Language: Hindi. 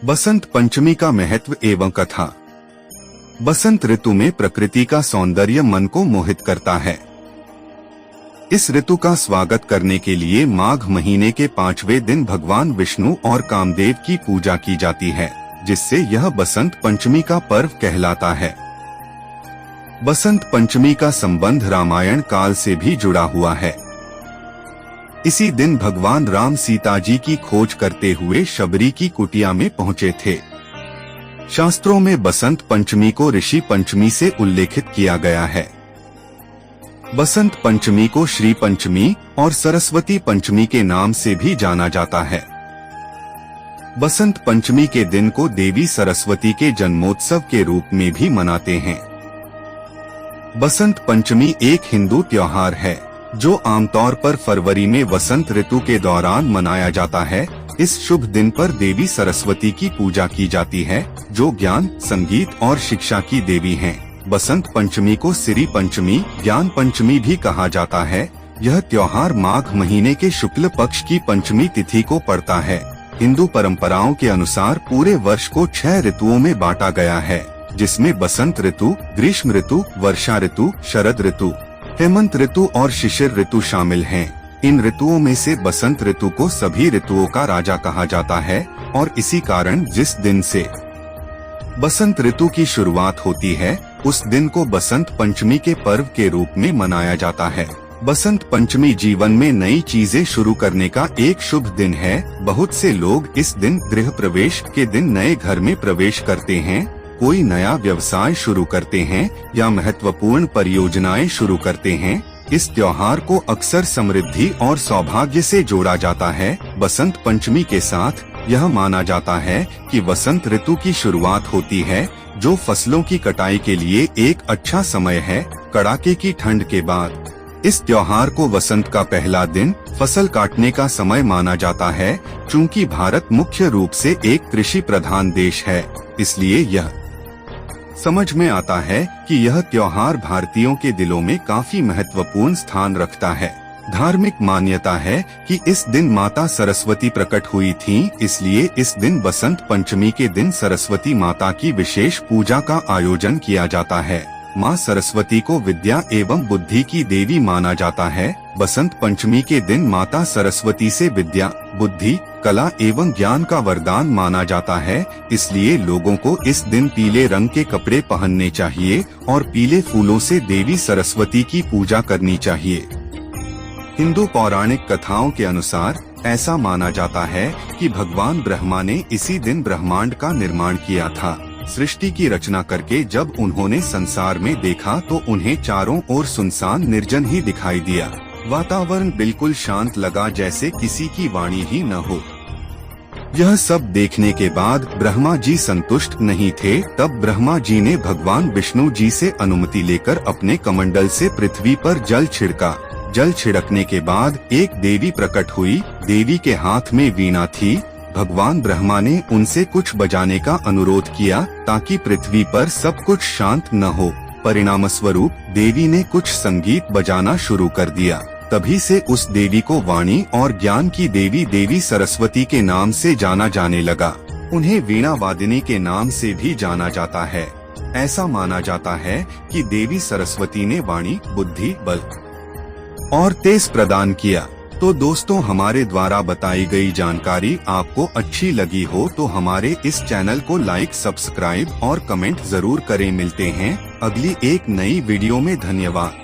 बसंत पंचमी का महत्व एवं कथा। बसंत ऋतु में प्रकृति का सौंदर्य मन को मोहित करता है। इस ऋतु का स्वागत करने के लिए माघ महीने के 5वें दिन भगवान विष्णु और कामदेव की पूजा की जाती है, जिससे यह बसंत पंचमी का पर्व कहलाता है। बसंत पंचमी का संबंध रामायण काल से भी जुड़ा हुआ है। इसी दिन भगवान राम सीता जी की खोज करते हुए शबरी की कुटिया में पहुंचे थे। शास्त्रों में बसंत पंचमी को ऋषि पंचमी से उल्लेखित किया गया है। बसंत पंचमी को श्री पंचमी और सरस्वती पंचमी के नाम से भी जाना जाता है। बसंत पंचमी के दिन को देवी सरस्वती के जन्मोत्सव के रूप में भी मनाते हैं। बसंत पंचमी एक हिंदू त्योहार है जो आमतौर पर फरवरी में वसंत ऋतु के दौरान मनाया जाता है। इस शुभ दिन पर देवी सरस्वती की पूजा की जाती है, जो ज्ञान, संगीत और शिक्षा की देवी हैं। बसंत पंचमी को सिरी पंचमी, ज्ञान पंचमी भी कहा जाता है। यह त्योहार माघ महीने के शुक्ल पक्ष की पंचमी तिथि को पड़ता है। हिंदू परंपराओं के अनुसार पूरे वर्ष को 6 ऋतुओं में बांटा गया है, जिसमें बसंत ऋतु, ग्रीष्म ऋतु, वर्षा ऋतु, शरद ऋतु, हेमंत ऋतु और शिशिर ऋतु शामिल हैं। इन ऋतुओं में से बसंत ऋतु को सभी ऋतुओं का राजा कहा जाता है और इसी कारण जिस दिन से बसंत ऋतु की शुरुआत होती है, उस दिन को बसंत पंचमी के पर्व के रूप में मनाया जाता है। बसंत पंचमी जीवन में नई चीजें शुरू करने का एक शुभ दिन है। बहुत से लोग इस दिन गृह प्रवेश के दिन नए घर में प्रवेश करते हैं, कोई नया व्यवसाय शुरू करते हैं या महत्वपूर्ण परियोजनाएं शुरू करते हैं। इस त्योहार को अक्सर समृद्धि और सौभाग्य से जोड़ा जाता है। बसंत पंचमी के साथ यह माना जाता है कि वसंत ऋतु की शुरुआत होती है, जो फसलों की कटाई के लिए एक अच्छा समय है। कड़ाके की ठंड के बाद इस त्योहार को वसंत का पहला दिन, फसल काटने का समय माना जाता है। चूँकि भारत मुख्य रूप से एक कृषि प्रधान देश है, इसलिए यह समझ में आता है कि यह त्योहार भारतीयों के दिलों में काफी महत्वपूर्ण स्थान रखता है। धार्मिक मान्यता है कि इस दिन माता सरस्वती प्रकट हुई थीं, इसलिए इस दिन बसंत पंचमी के दिन सरस्वती माता की विशेष पूजा का आयोजन किया जाता है। माँ सरस्वती को विद्या एवं बुद्धि की देवी माना जाता है। बसंत पंचमी के दिन माता सरस्वती से विद्या, बुद्धि, कला एवं ज्ञान का वरदान माना जाता है। इसलिए लोगों को इस दिन पीले रंग के कपड़े पहनने चाहिए और पीले फूलों से देवी सरस्वती की पूजा करनी चाहिए। हिंदू पौराणिक कथाओं के अनुसार ऐसा माना जाता है कि भगवान ब्रह्मा ने इसी दिन ब्रह्मांड का निर्माण किया था। सृष्टि की रचना करके जब उन्होंने संसार में देखा तो उन्हें चारों ओर सुनसान निर्जन ही दिखाई दिया। वातावरण बिल्कुल शांत लगा, जैसे किसी की वाणी ही न हो। यह सब देखने के बाद ब्रह्मा जी संतुष्ट नहीं थे। तब ब्रह्मा जी ने भगवान विष्णु जी से अनुमति लेकर अपने कमंडल से पृथ्वी पर जल छिड़का। जल छिड़कने के बाद एक देवी प्रकट हुई। देवी के हाथ में वीणा थी। भगवान ब्रह्मा ने उनसे कुछ बजाने का अनुरोध किया ताकि पृथ्वी पर सब कुछ शांत न हो। परिणाम स्वरूप देवी ने कुछ संगीत बजाना शुरू कर दिया। तभी से उस देवी को वाणी और ज्ञान की देवी देवी सरस्वती के नाम से जाना जाने लगा। उन्हें वीणा वादिनी के नाम से भी जाना जाता है। ऐसा माना जाता है कि देवी सरस्वती ने वाणी, बुद्धि, बल और तेज प्रदान किया। तो दोस्तों, हमारे द्वारा बताई गई जानकारी आपको अच्छी लगी हो तो हमारे इस चैनल को लाइक, सब्सक्राइब और कमेंट जरूर करें। मिलते हैं अगली एक नई वीडियो में। धन्यवाद।